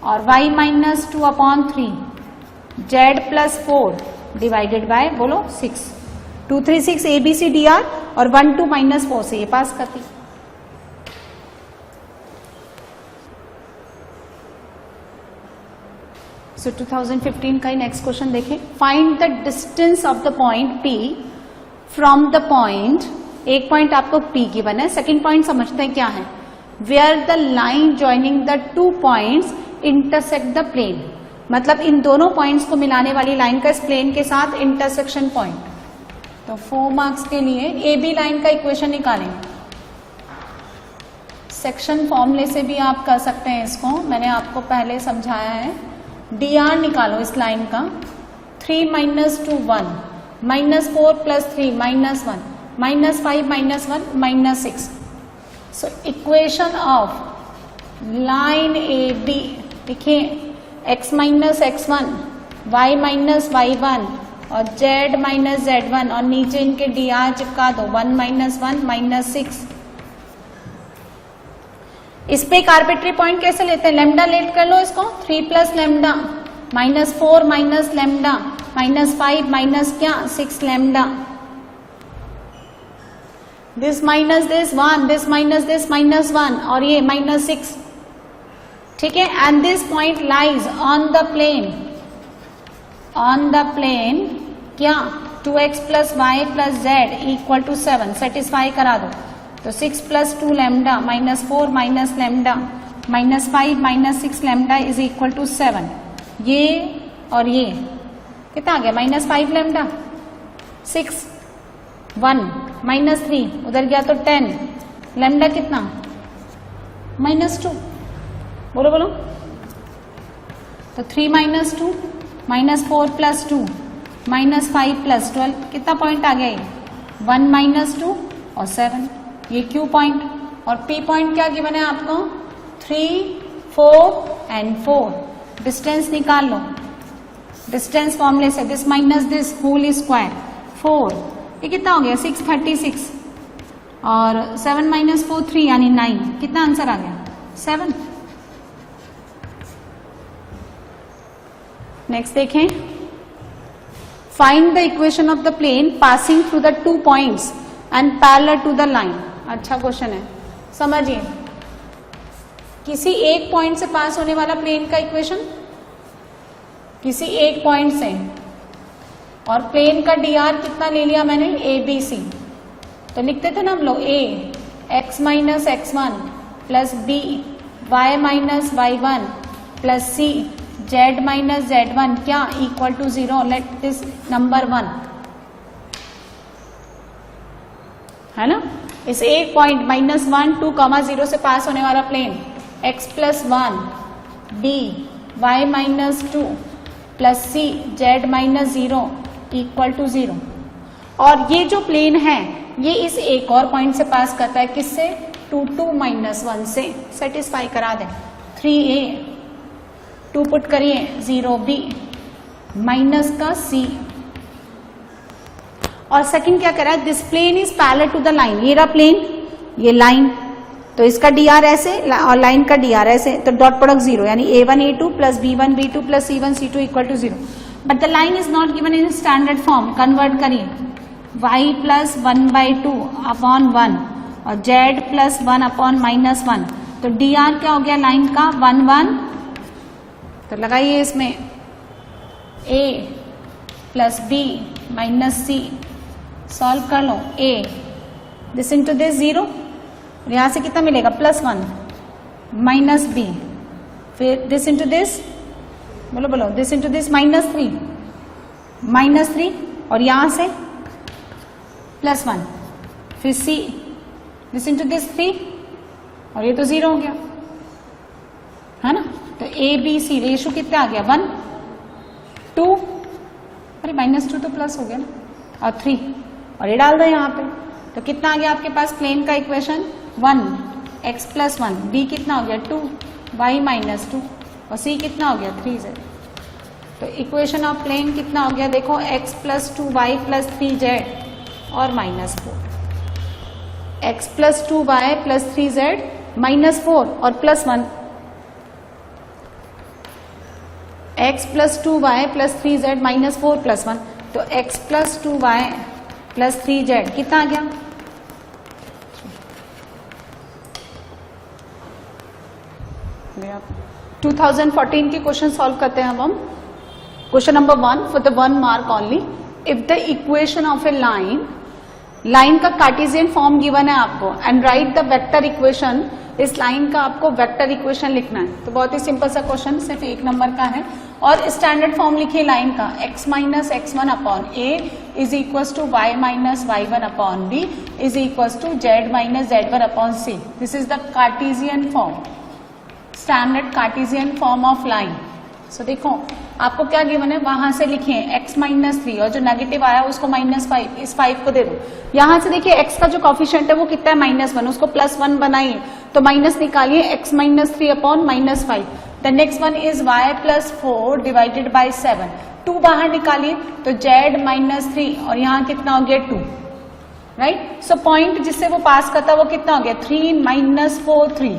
और y minus 2/3 z plus 4 divided by बोलो 6, 2 3 6 ABCDR और 1 2 माइनस 4 से ये पास करती। सो 2015 का ही नेक्स्ट क्वेश्चन देखें। Find the distance of the point P from the point, एक पॉइंट आपको P गिवन है, सेकेंड पॉइंट समझते हैं क्या है, where the line joining the 2 points intersect the plane, मतलब इन दोनों पॉइंट्स को मिलाने वाली लाइन का इस प्लेन के साथ इंटरसेक्शन पॉइंट। तो 4 मार्क्स के लिए AB लाइन का इक्वेशन निकालेंगे। सेक्शन फॉर्मूले से भी आप कर सकते हैं इसको, मैंने आपको पहले समझाया है। dr निकालो इस लाइन का, 3 minus 2 1 minus 4 plus 3 minus 1 minus 5 minus 1 minus 6। So equation of line AB देखिए, x minus x1 y minus y1 और z माइनस z1 और नीचे इनके dr चिपका दो, 1 माइनस 1 माइनस 6। इस पे एक आर्बिट्री पॉइंट कैसे लेते हैं, लेमडा लेट कर लो इसको, 3 plus lambda minus 4 minus lambda minus 5 minus क्या 6 lambda, this minus this 1, this minus this minus 1 और ये माइनस 6, ठीक है। And this point lies on the plane क्या 2x plus y plus z equal to 7, satisfy करा दो। तो 6 plus 2 lambda minus 4 minus lambda minus 5 minus 6 lambda is equal to 7। ये और ये कितना आ गया, माइनस 5 लेमडा 6 1 माइनस 3 उधर गया तो 10 लेमडा कितना माइनस 2, बोलो बोलो। तो 3 minus 2 minus 4 plus 2 minus 5 plus 12 कितना पॉइंट आ गया ये 1 माइनस 2 और 7, ये Q पॉइंट। और P पॉइंट क्या गिवन है आपको 3 4 एंड 4, डिस्टेंस निकाल लो डिस्टेंस फॉर्मूले से, this minus this whole square 4, ये कितना हो गया 636 और 7 माइनस 4 3 यानी 9, कितना आंसर आ गया 7। नेक्स्ट देखें, find the equation of the plane passing through the 2 points and parallel to the line. अच्छा क्वेश्चन है, समझिए। किसी एक पॉइंट से पास होने वाला प्लेन का इक्वेशन, किसी एक पॉइंट से, और प्लेन का dr कितना ले लिया मैंने ABC, तो लिखते थे ना हम लोग a x minus x1 plus b y minus y1 plus c z minus z1 क्या equal to 0, let this number 1 है ना। इस एक पॉइंट माइनस 1 2 0 से पास होने वाला plane x plus 1 b y minus 2 plus c z minus 0 equal to 0। और ये जो प्लेन है ये इस एक और पॉइंट से पास करता है, किससे 2 2 माइनस 1 से, सेटिस्फाई करा दें। 3a 2 पुट करिए 0b माइनस का c, और सेकंड क्या कह रहा है, this plane is parallel to the line, ये रहा प्लेन ये लाइन, तो इसका dr ऐसे और लाइन का dr ऐसे, तो डॉट प्रोडक्ट 0 यानी a1 a2 plus b1 b2 plus c1 c2 equal to 0। But the line is not given in standard form, convert करिए y प्लस 1/2 अपॉन 1 और z प्लस 1 अपॉन माइनस 1, तो dr क्या हो गया लाइन का 1 1, तो लगाइए इसमें a plus b minus c, solve कर लो a दिस इंटू दिस 0, यहां से कितना मिलेगा प्लस 1 माइनस b, फिर दिस इंटू दिस, बोलो बोलो, दिस इंटू दिस माइनस 3 और यहां से प्लस 1, फिर c दिस इंटू दिस 3 और ये तो 0 हो गया है ना। तो a b c रेशो कितना आ गया 1 2, अरे माइनस 2 तो प्लस हो गया ना, और 3 और ये डाल दो यहाँ पे, तो कितना आ गया आपके पास प्लेन का इक्वेशन 1 x प्लस 1, b कितना हो गया 2 y माइनस 2 और c कितना हो गया 3z। तो इक्वेशन ऑफ प्लेन कितना हो गया देखो x plus 2 y plus 3z और minus 4। x plus 2y plus 3z minus 4 और plus 1, x plus 2y plus 3z minus 4 plus 1, तो x plus 2y plus 3z कितना आ गया? आप 2014 के क्वेश्चन सॉल्व करते हैं अब हम। Question number 1 for the 1 mark only. If the equation of a line का कार्टेशियन फॉर्म गिवन है आपको and right the vector equation, इस लाइन का आपको वेक्टर इक्वेशन लिखना है। तो बहुत ही सिंपल सा क्वेश्चन, सिर्फ 1 नंबर का है और स्टैंडर्ड फॉर्म लिखिए लाइन का, x minus x1 upon a is equal to y minus y1 upon b is equal to z minus z1 upon c। This is the cartesian form, standard cartesian form of line. So देखो आपको क्या गिवन है, वहां से लिखिए x माइनस 3 और जो नेगेटिव आया उसको माइनस 5, इस 5 को दे दो। यहां से देखिए x का जो कॉफिशिएंट है वो कितना है, -1, उसको +1 बनाइए तो माइनस निकालिए, x minus 3 upon minus 5। The next one is y plus 4 divided by 7, 2 बाहर निकालिए तो z माइनस 3 और यहाँ कितना हो गया 2, राइट। सो पॉइंट जिससे वो पास करता वो कितना हो गया 3 minus 4 3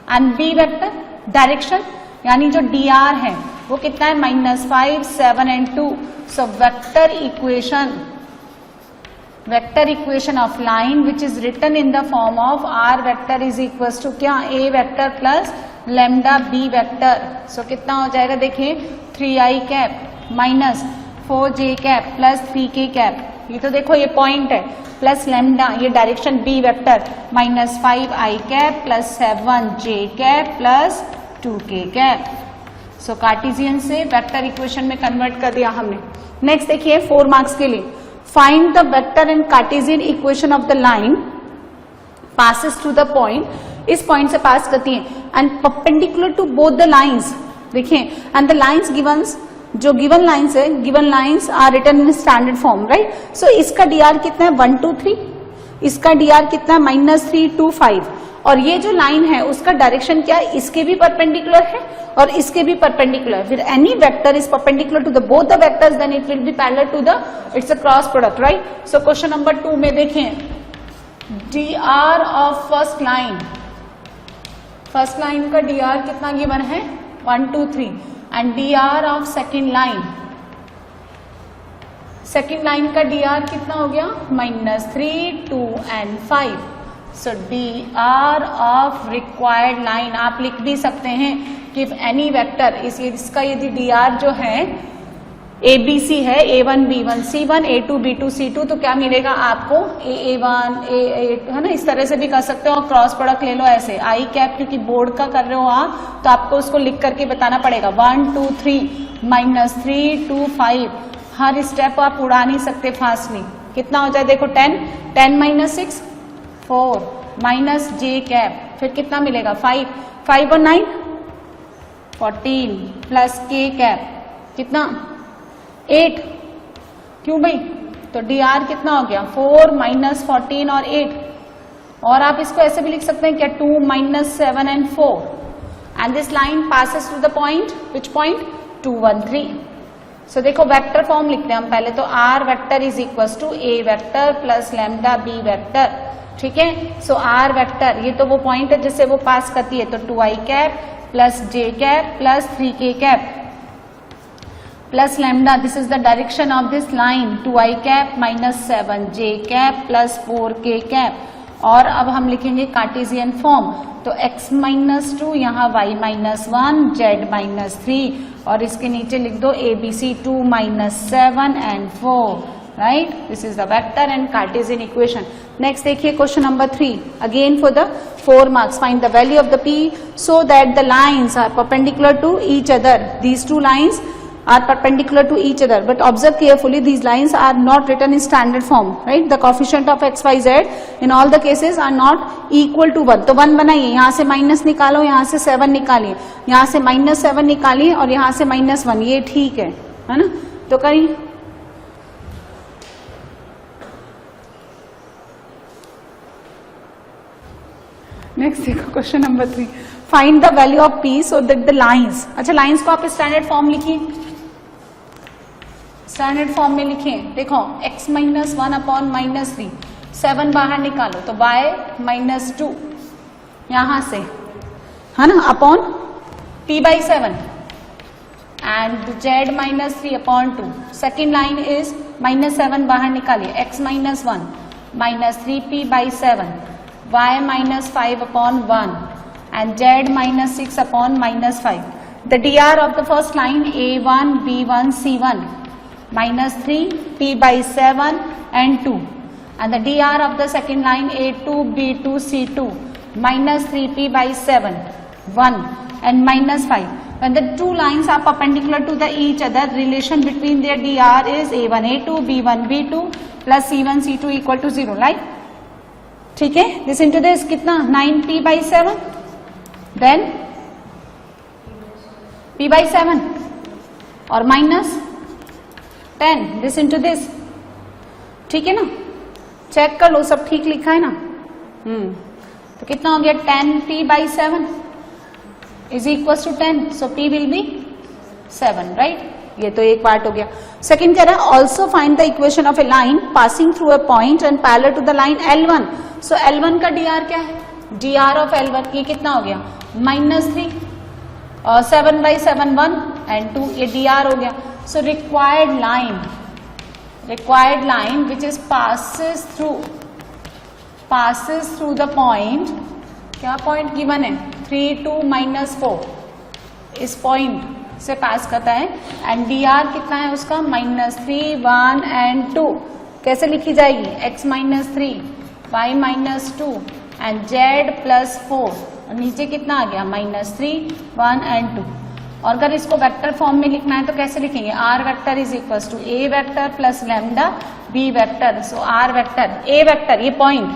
and b vector direction यानी जो dr है वो कितना है -5 7 and 2। So vector equation of line which is written in the form of r vector is equal to क्या, a vector plus lambda b vector. So कितना हो जाएगा देखिए 3i cap minus 4j cap plus 3k cap, ये तो देखो ये पॉइंट है, प्लस लैम्डा ये direction b vector minus 5i cap plus 7j cap plus 2k cap. So cartesian से वेक्टर इक्वेशन में कन्वर्ट कर दिया हमने। नेक्स्ट देखिए 4 मार्क्स के लिए, find the vector and cartesian equation of the line passes to the point, इस पॉइंट से पास करती है and perpendicular to both the lines. देखिए एंड द लाइन्स गिवंस, जो गिवन लाइन्स है, given lines are written in standard form, right. So इसका dr कितना है 1 2 3, इसका dr कितना है -3 2 5 और ये जो लाइन है उसका डायरेक्शन क्या है, इसके भी परपेंडिकुलर है और इसके भी परपेंडिकुलर। फिर any vector is perpendicular to the both the vectors then it will be parallel to the, it's a cross product, right. So question number 2 में देखें dr ऑफ फर्स्ट लाइन का dr कितना गिवन है 1 2 3 and dr of second line का dr कितना हो गया -3 2 and 5। So dr of required line आप लिख भी सकते हैं कि इफ एनी वेक्टर इसका यदि dr जो है ABC है A1 B1 C1 A2 B2 C2 तो क्या मिलेगा आपको A1 A8 है ना, इस तरह से भी कर सकते हो और क्रॉस प्रोडक्ट ले लो ऐसे। आई कैप क्योंकि बोर्ड का कर रहे हो आप तो आपको उसको लिख करके बताना पड़ेगा 1 2 3 -3 2 5, हर स्टेप आप उड़ा नहीं सकते फास्टली। कितना हो जाए देखो 10 10 माइनस 6 4 माइनस j कैप, फिर कितना मिलेगा 5 5 और 9 14 प्लस k कैप कितना 8, क्यों भाई, तो dr कितना हो गया 4 माइनस 14 और 8। और आप इसको ऐसे भी लिख सकते हैं क्या 2 minus 7 and 4 and this line passes to the point, which point 2 1 3। So देखो वेक्टर फॉर्म लिखते हैं हम पहले, तो r vector is equal to a vector plus lambda b vector, ठीक है। सो r वेक्टर ये तो वो पॉइंट है जिससे वो पास करती है, तो 2i cap plus j cap plus 3k cap plus lambda, this is the direction of this line 2i cap minus 7j cap plus 4k cap. और अब हम लिखेंगे कार्टेशियन फॉर्म, तो x माइनस 2 यहाँ y माइनस 1 z माइनस 3 और इसके नीचे लिख दो ABC 2 minus 7 and 4, right. This is the vector and cartesian equation. Next देखिए question number 3 again for the 4 marks, find the value of the p so that the lines are perpendicular to each other. These two lines are perpendicular to each other, but observe carefully these lines are not written in standard form, right. The coefficient of x y z in all the cases are not equal to 1, तो 1 बनाइए, यहाँ से माइनस निकालो, यहाँ से 7 निकालिए, यहाँ से -7 निकालिए और यहाँ से -1, ये ठीक है ना। तो करिए नेक्स्ट देखो question number 3, find the value of p so that the lines, अच्छा लाइंस को आप स्टैंडर्ड फॉर्म लिखिए, स्टैंडर्ड फॉर्म में लिखिए। देखो x माइनस 1 अपॉन -3, 7 बाहर निकालो तो y माइनस 2 यहां से, है ना, upon p by 7 and z minus 3 upon 2. Second line is minus 7 बाहर निकालिए, x minus 1 minus 3p by 7, y minus 5 upon 1 and z minus 6 upon minus 5. The dr of the first line a1 b1 c1 minus 3p by 7 and 2 and the dr of the second line a2 b2 c2 minus 3p by 7 1 and minus 5. When the two lines are perpendicular to the each other, relation between their dr is a1 a2 b1 b2 plus c1 c2 equal to 0, right? ठीक है, listen to this, कितना 9p by 7 then p by 7 और minus 10. listen to this, ठीक है ना, चेक कर लो सब ठीक लिखा है ना. तो कितना हो गया 10p by 7 is equals to 10, so p will be 7, right? ये तो एक पार्ट हो गया. सेकंड कह रहा है also find the equation of a line passing through a point and parallel to the line L1. सो L1 का dr क्या है, dr ऑफ L1 ये कितना हो गया -3 और 7 by 7 1 and 2, ये dr हो गया. So required line which is passes through the point, क्या पॉइंट गिवन है 3 2 -4, इस पॉइंट से पास करता है एंड dr कितना है उसका -3 1 and 2. कैसे लिखी जाएगी, x -3 y -2 एंड z +4 और नीचे कितना आ गया -3 1 and 2. और अगर इसको वेक्टर फॉर्म में लिखना है तो कैसे लिखेंगे, r vector is equals to a vector plus lambda b vector. So r vector a vector ये point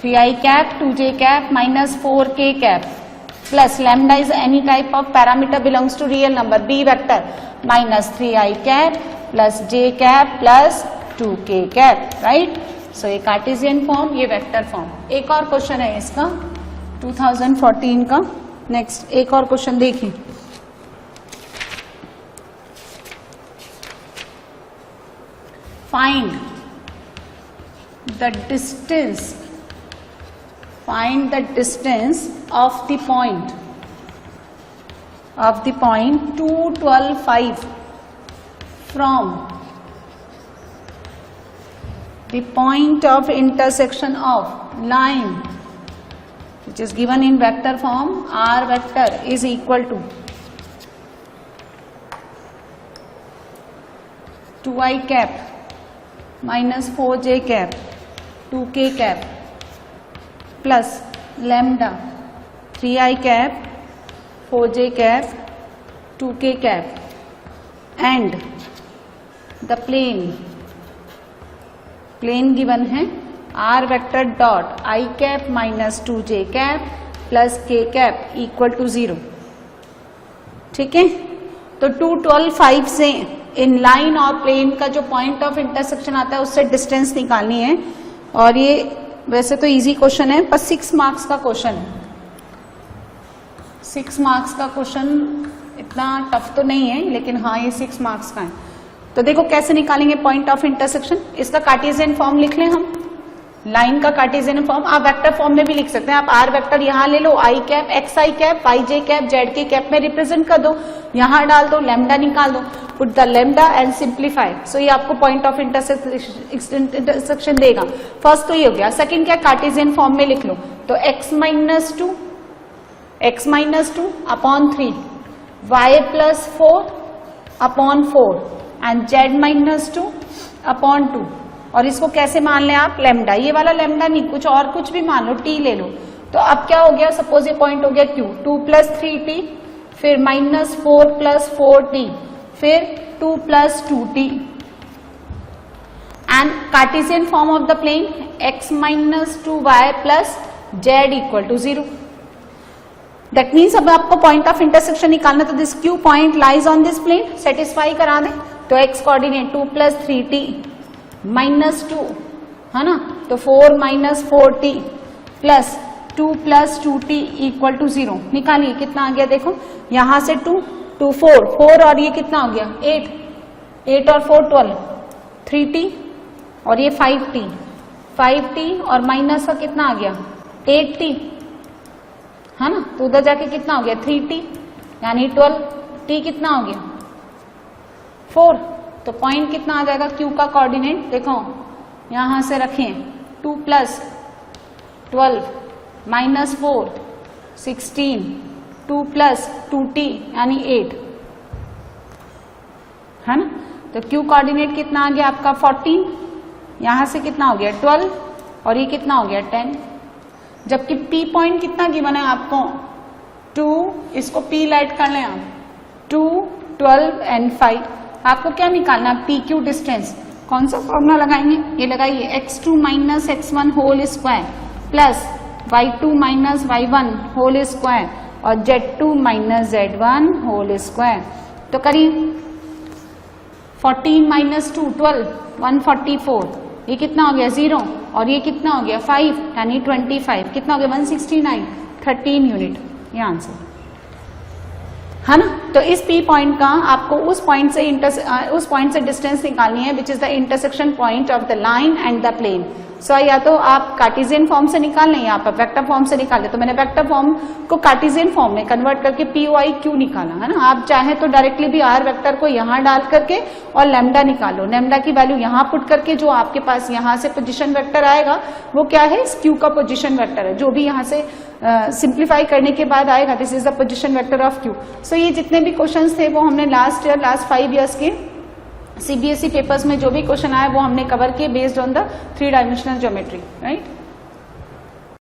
3i cap 2j cap minus 4k cap plus lambda is any type of parameter belongs to real number, b vector minus 3i cap plus j cap plus 2k cap, right? so ये कार्टेशियन फॉर्म, ये वेक्टर फॉर्म. एक और क्वेश्चन है इसका 2014 का. नेक्स्ट एक और क्वेश्चन देखिए. Find the distance of the point 2 12 5 from the point of intersection of line which is given in vector form. r vector is equal to 2i cap minus 4j cap 2k cap plus lambda 3i cap 4j cap 2k cap and the plane given है r vector dot I cap minus 2j cap plus k cap equal to 0. ठीक है, तो 2 12 5 से इन लाइन और प्लेन का जो पॉइंट ऑफ इंटरसेक्शन आता है उससे डिस्टेंस निकालनी है. और ये वैसे तो इजी क्वेश्चन है पर 6 मार्क्स का क्वेश्चन है. 6 मार्क्स का क्वेश्चन इतना टफ तो नहीं है लेकिन हाँ ये 6 मार्क्स का है. तो देखो कैसे निकालेंगे पॉइंट ऑफ इंटरसेक्शन. इसका कार्टेशियन फॉर्म लिख लें हम, लाइन का कार्टेशियन फॉर्म आप वेक्टर फॉर्म में भी लिख सकते हैं. आप आर वेक्टर यहाँ ले लो, i cap x i cap y j cap z के कैप में रिप्रेजेंट कर दो, यहाँ डाल दो, लैम्डा निकाल दो, put the lambda and simplify. So ये आपको पॉइंट ऑफ इंटरसेक्शन देगा. फर्स्ट तो ये हो गया. सेकंड क्या, कार्टेशियन फॉर्म में लिख लो. तो x -2 upon 3 y + 4 upon 4 and z -2 upon 2. और इसको कैसे मान लें आप, लैम्डा. ये वाला लैम्डा नहीं, कुछ और कुछ भी मान लो, t ले लो. तो अब क्या हो गया, सपोज ये पॉइंट हो गया q, 2 + 3t, फिर -4 + 4t, फिर 2 + 2t. And Cartesian form of the plane x - 2y + z = 0. That means अब आपको पॉइंट ऑफ इंटरसेक्शन निकालना. तो this q point lies on this plane, satisfy करा दें. तो x कोऑर्डिनेट 2 + 3t -2 है ना, तो 4 - 4t प्लस 2 + 2t = 0. निकालिए कितना आ गया, देखो यहां से 2 4 और ये कितना हो गया 8 और 4 12, 3t और ये 5t 5t और माइनस का कितना आ गया 8t, है ना, तो उधर जाके कितना हो गया 3t, यानी 12t कितना हो गया 4। तो पॉइंट कितना आ जाएगा Q का कोऑर्डिनेट, देखो यहां से रखें 2 प्लस 12 माइनस 4 16 2 प्लस 2t यानी 8, है ना। तो Q कोऑर्डिनेट कितना आ गया आपका 14, यहां से कितना हो गया 12 और ये कितना हो गया 10, जबकि P पॉइंट कितना गिवन है आपको 2, इसको P लाइट कर लें आप 2 12 एंड 5। आपको क्या निकालना है PQ डिस्टेंस, कौन सा फॉर्मूला लगाएंगे, ये लगाइए x2 minus x1 whole square plus y2 minus y1 whole square और z2 minus z1 whole square. तो करिए 14 माइनस 2 12 144, ये कितना हो गया 0 और ये कितना हो गया 5 यानी 25, कितना हो गया 169 13 यूनिट, ये आंसर, है ना। तो इस P पॉइंट का आपको उस पॉइंट से डिस्टेंस निकालनी है which is the intersection point of the line and the plane. So या तो आप कार्टेशियन फॉर्म से निकाल लें या आप वेक्टर फॉर्म से निकाल लें, तो मैंने वेक्टर फॉर्म को कार्टेशियन फॉर्म में कन्वर्ट करके POIQ निकाला, है ना। आप चाहे तो डायरेक्टली भी R वेक्टर को यहाँ डाल करके और लैम्डा निकालो, लैम्डा की वैल्यू यहाँ पुट करके जो आपके पास यहाँ से पोजीशन वेक्टर आएगा वो क्या है Q का पोजीशन वेक्टर है, जो भी यहाँ से सिंप्लीफाई करने के बाद आएगा this is the position vector of Q। सो ये जितने भी क्वेश्चंस थे वो हमने लास्ट 5 ईयर्स के CBSE पेपर्स में जो भी क्वेश्चन आया वो हमने कवर किए based on the 3 dimensional geometry, right.